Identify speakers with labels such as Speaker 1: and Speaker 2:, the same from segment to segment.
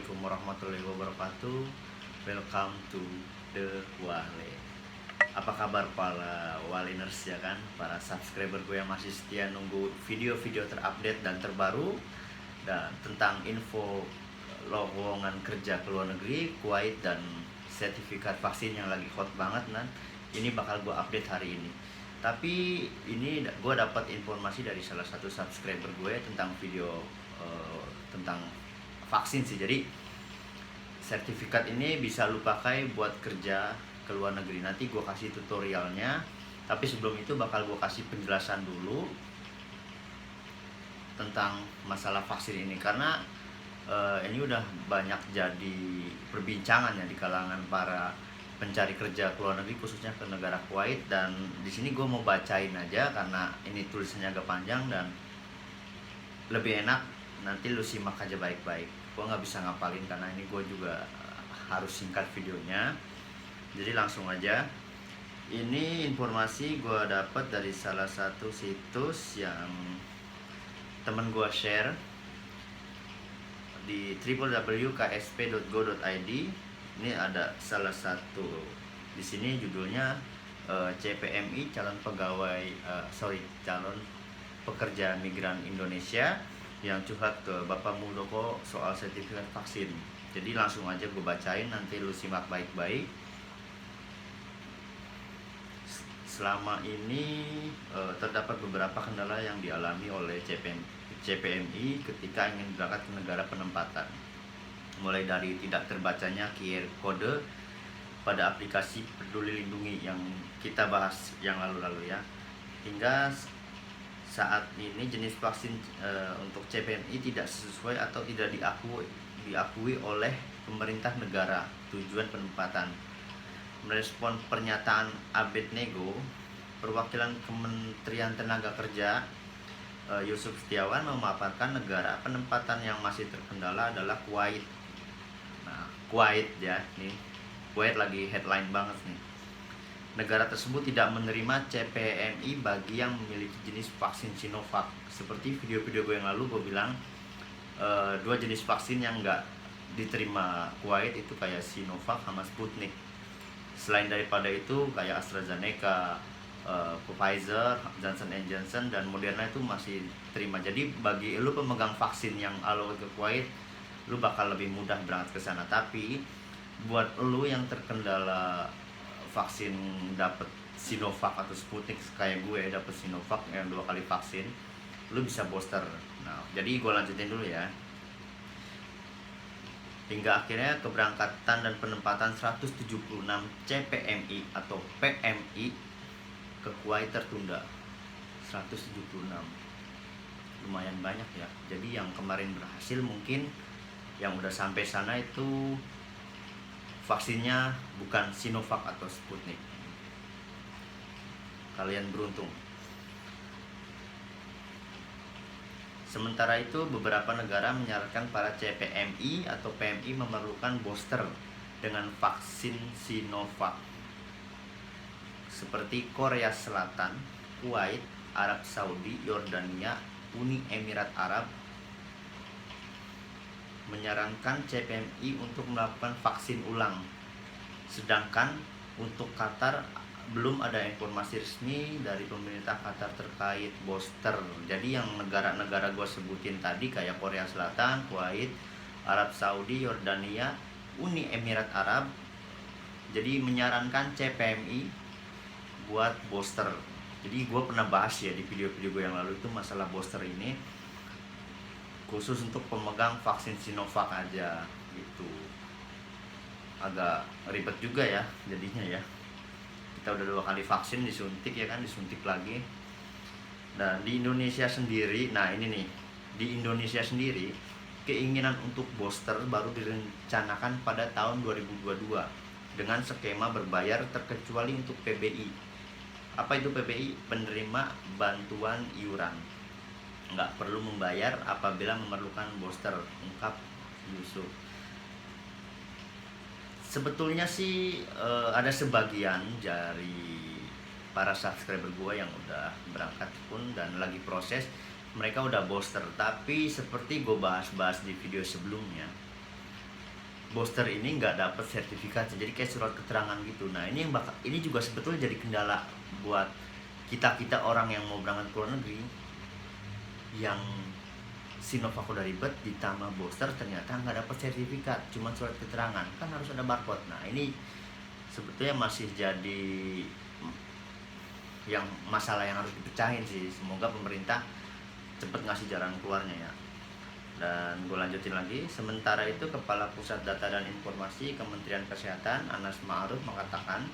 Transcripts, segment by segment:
Speaker 1: Assalamualaikum warahmatullahi wabarakatuh. Welcome to the Wale. Apa kabar para Waliners ya kan? Para subscriber gue yang masih setia nunggu video-video terupdate dan terbaru dan tentang info lowongan kerja ke luar negeri, Kuwait, dan sertifikat vaksin yang lagi hot banget. Dan ini bakal gue update hari ini. Tapi ini gue dapat informasi dari salah satu subscriber gue tentang video tentang vaksin sih. Jadi sertifikat ini bisa lu pakai buat kerja ke luar negeri. Nanti gue kasih tutorialnya. Tapi sebelum itu bakal gue kasih penjelasan dulu tentang masalah vaksin ini, karena ini udah banyak jadi perbincangan ya di kalangan para pencari kerja ke luar negeri, khususnya ke negara Kuwait. Dan di sini gue mau bacain aja karena ini tulisannya agak panjang dan lebih enak nanti lu simak aja baik-baik. Gue nggak bisa ngapalin karena ini gue juga harus singkat videonya. Jadi langsung aja. Ini informasi gue dapat dari salah satu situs yang temen gue share di www.ksp.go.id. Ini ada salah satu di sini judulnya CPMI calon pekerja migran Indonesia yang curhat ke Bapak Muldoko soal sertifikat vaksin. Jadi langsung aja gue bacain, nanti lu simak baik-baik. Selama ini terdapat beberapa kendala yang dialami oleh CPMI ketika ingin berangkat ke negara penempatan. Mulai dari tidak terbacanya QR kode pada aplikasi Peduli Lindungi yang kita bahas yang lalu-lalu ya, hingga saat ini jenis vaksin untuk CPMI tidak sesuai atau tidak diakui oleh pemerintah negara tujuan penempatan. Merespon pernyataan Abednego, perwakilan Kementerian Tenaga Kerja Yusuf Setiawan memaparkan negara penempatan yang masih terkendala adalah Kuwait. Nah, Kuwait ya, nih Kuwait lagi headline banget nih. Negara tersebut tidak menerima CPMI bagi yang memiliki jenis vaksin Sinovac. Seperti video-video gue yang lalu gue bilang, dua jenis vaksin yang nggak diterima Kuwait itu kayak Sinovac sama Sputnik. Selain daripada itu kayak AstraZeneca, Pfizer, Johnson & Johnson, dan Moderna itu masih terima. Jadi bagi lu pemegang vaksin yang alo ke Kuwait, lu bakal lebih mudah berangkat ke sana. Tapi buat lu yang terkendala vaksin dapet Sinovac atau Sputnik kayak gue dapet Sinovac yang 2 kali vaksin, lu bisa booster. Nah, jadi gue lanjutin dulu ya. Hingga akhirnya keberangkatan dan penempatan 176 CPMI atau PMI ke Kuwait tertunda. 176 lumayan banyak ya. Jadi yang kemarin berhasil mungkin yang udah sampai sana itu vaksinnya bukan Sinovac atau Sputnik. Kalian beruntung. Sementara itu beberapa negara menyarankan para CPMI atau PMI memerlukan booster dengan vaksin Sinovac, seperti Korea Selatan, Kuwait, Arab Saudi, Yordania, Uni Emirat Arab menyarankan CPMI untuk melakukan vaksin ulang. Sedangkan untuk Qatar belum ada informasi resmi dari pemerintah Qatar terkait booster. Jadi yang negara-negara gue sebutin tadi kayak Korea Selatan, Kuwait, Arab Saudi, Yordania, Uni Emirat Arab, jadi menyarankan CPMI buat booster. Jadi gue pernah bahas ya di video-video gue yang lalu itu masalah booster ini khusus untuk pemegang vaksin Sinovac aja gitu. Agak ribet juga ya jadinya ya. Kita udah 2 kali vaksin, disuntik ya kan, disuntik lagi. Dan di Indonesia sendiri, nah ini nih, di Indonesia sendiri keinginan untuk booster baru direncanakan pada tahun 2022 dengan skema berbayar terkecuali untuk PBI. Apa itu PBI? Penerima bantuan iuran. Nggak perlu membayar apabila memerlukan booster, ungkap Yusuf. Sebetulnya sih ada sebagian dari para subscriber gue yang udah berangkat pun dan lagi proses, mereka udah booster. Tapi seperti gue bahas-bahas di video sebelumnya, booster ini nggak dapat sertifikat, jadi kayak surat keterangan gitu. Nah ini yang ini juga sebetulnya jadi kendala buat kita orang yang mau berangkat ke luar negeri, yang Sinovac udah ribet, ditambah booster ternyata nggak dapat sertifikat, cuma surat keterangan, kan harus ada barcode. Nah ini sebetulnya masih jadi yang masalah yang harus dipecahin sih. Semoga pemerintah cepet ngasih jalan keluarnya ya. Dan gue lanjutin lagi. Sementara itu, Kepala Pusat Data dan Informasi Kementerian Kesehatan Anas Ma'ruf mengatakan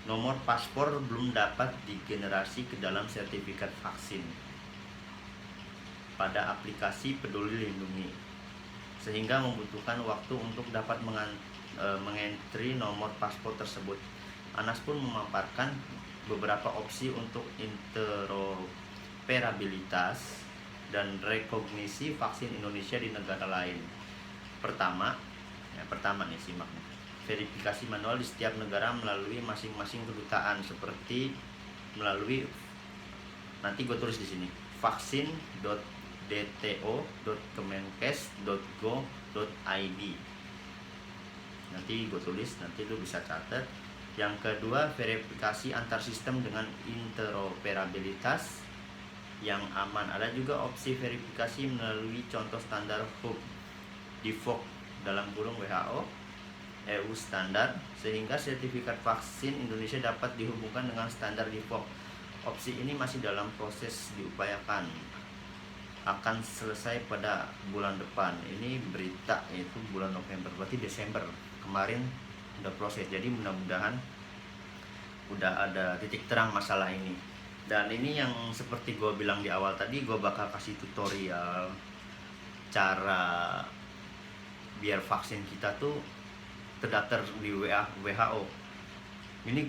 Speaker 1: nomor paspor belum dapat digenerasi ke dalam sertifikat vaksin pada aplikasi Peduli Lindungi, sehingga membutuhkan waktu untuk dapat mengentri nomor paspor tersebut. Anas pun memaparkan beberapa opsi untuk interoperabilitas dan rekognisi vaksin Indonesia di negara lain. Pertama nih simak nih. Verifikasi manual di setiap negara melalui masing-masing kedutaan, seperti melalui, nanti gue tulis di sini, vaksin.dto.kemenkes.go.id. Nanti gue tulis, nanti lu bisa catat. Yang kedua, verifikasi antar sistem dengan interoperabilitas yang aman. Ada juga opsi verifikasi melalui contoh standar HUB DIVOC dalam kurung WHO EU standar, sehingga sertifikat vaksin Indonesia dapat dihubungkan dengan standar DIVOC. Opsi ini masih dalam proses diupayakan, akan selesai pada bulan depan. Ini berita yaitu bulan November, berarti Desember kemarin udah proses. Jadi mudah-mudahan udah ada titik terang masalah ini. Dan ini yang seperti gue bilang di awal tadi, gue bakal kasih tutorial cara biar vaksin kita tuh terdaftar di WHO. Ini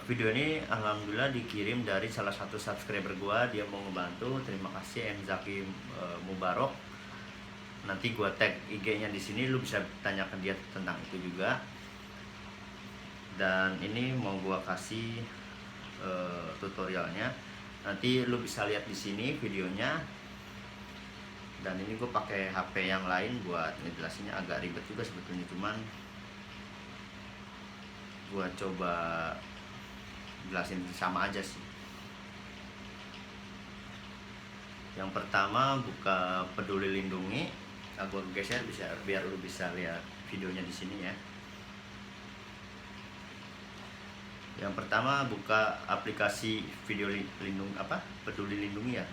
Speaker 1: video ini alhamdulillah dikirim dari salah satu subscriber gue, dia mau ngebantu. Terima kasih M Zaki Mubarok. Nanti gue tag IG-nya di sini, lu bisa tanya ke dia tentang itu juga. Dan ini mau gue kasih tutorialnya, nanti lu bisa lihat di sini videonya. Dan ini gue pakai HP yang lain buat ngejelasinnya, agak ribet juga sebetulnya, cuman gue coba jelasin sama aja sih. Yang pertama, buka Peduli Lindungi. Gue geser bisa biar lu bisa lihat videonya di sini ya. Yang pertama, buka aplikasi Peduli Lindungi ya.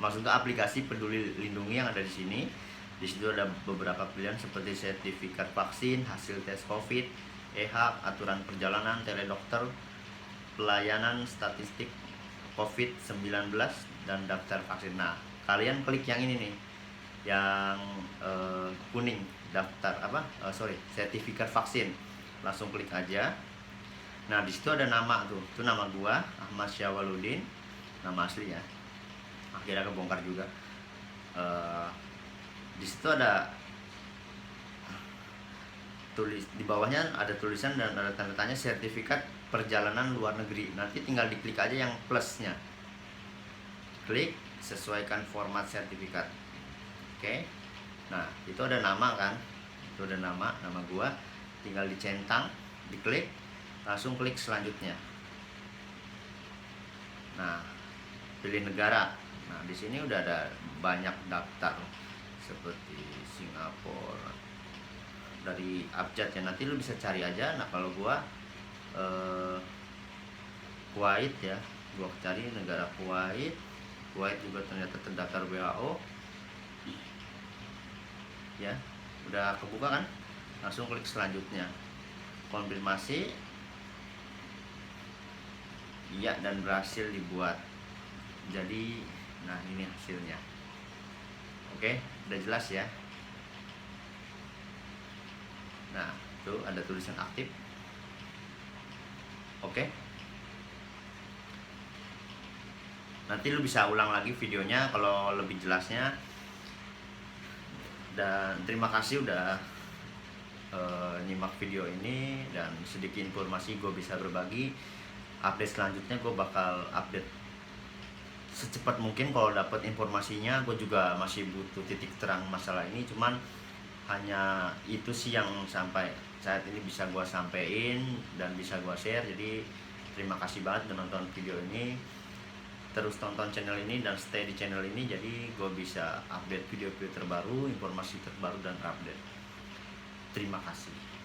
Speaker 1: Maksudnya aplikasi Peduli Lindungi yang ada di sini. Di situ ada beberapa pilihan seperti sertifikat vaksin, hasil tes COVID, e-hak, aturan perjalanan, teledokter, pelayanan statistik COVID-19, dan daftar vaksin. Nah, kalian klik yang ini nih, yang kuning, sertifikat vaksin. Langsung klik aja. Nah, di situ ada nama tuh. Itu nama gua, Ahmad Syawaludin, nama asli ya. Akhirnya kebongkar juga. Di situ ada di bawahnya ada tulisan dan ada tanda tanya sertifikat perjalanan luar negeri. Nanti tinggal diklik aja yang plusnya. Klik, sesuaikan format sertifikat. Oke. Nah, itu ada nama kan? Itu ada nama gua. Tinggal dicentang, diklik, langsung klik selanjutnya. Nah, pilih negara. Nah, di sini udah ada banyak daftar seperti Singapura, dari abjad ya. Nanti lu bisa cari aja. Nah, kalau gua Kuwait ya, gua cari negara Kuwait. Kuwait juga ternyata terdaftar WHO. Ya, udah kebuka kan? Langsung klik selanjutnya. Konfirmasi. Iya, dan berhasil dibuat. Jadi, nah ini hasilnya. Oke, udah jelas ya. Nah, tuh ada tulisan aktif. Oke. Nanti lu bisa ulang lagi videonya kalau lebih jelasnya. Dan terima kasih udah nyimak video ini, dan sedikit informasi gue bisa berbagi. Update selanjutnya gue bakal update secepat mungkin. Kalau dapat informasinya, gue juga masih butuh titik terang masalah ini. Cuman hanya itu sih yang sampai saat ini bisa gua sampein dan bisa gua share. Jadi terima kasih banget udah nonton video ini, terus tonton channel ini dan stay di channel ini, jadi gue bisa update video-video terbaru, informasi terbaru dan update. Terima kasih.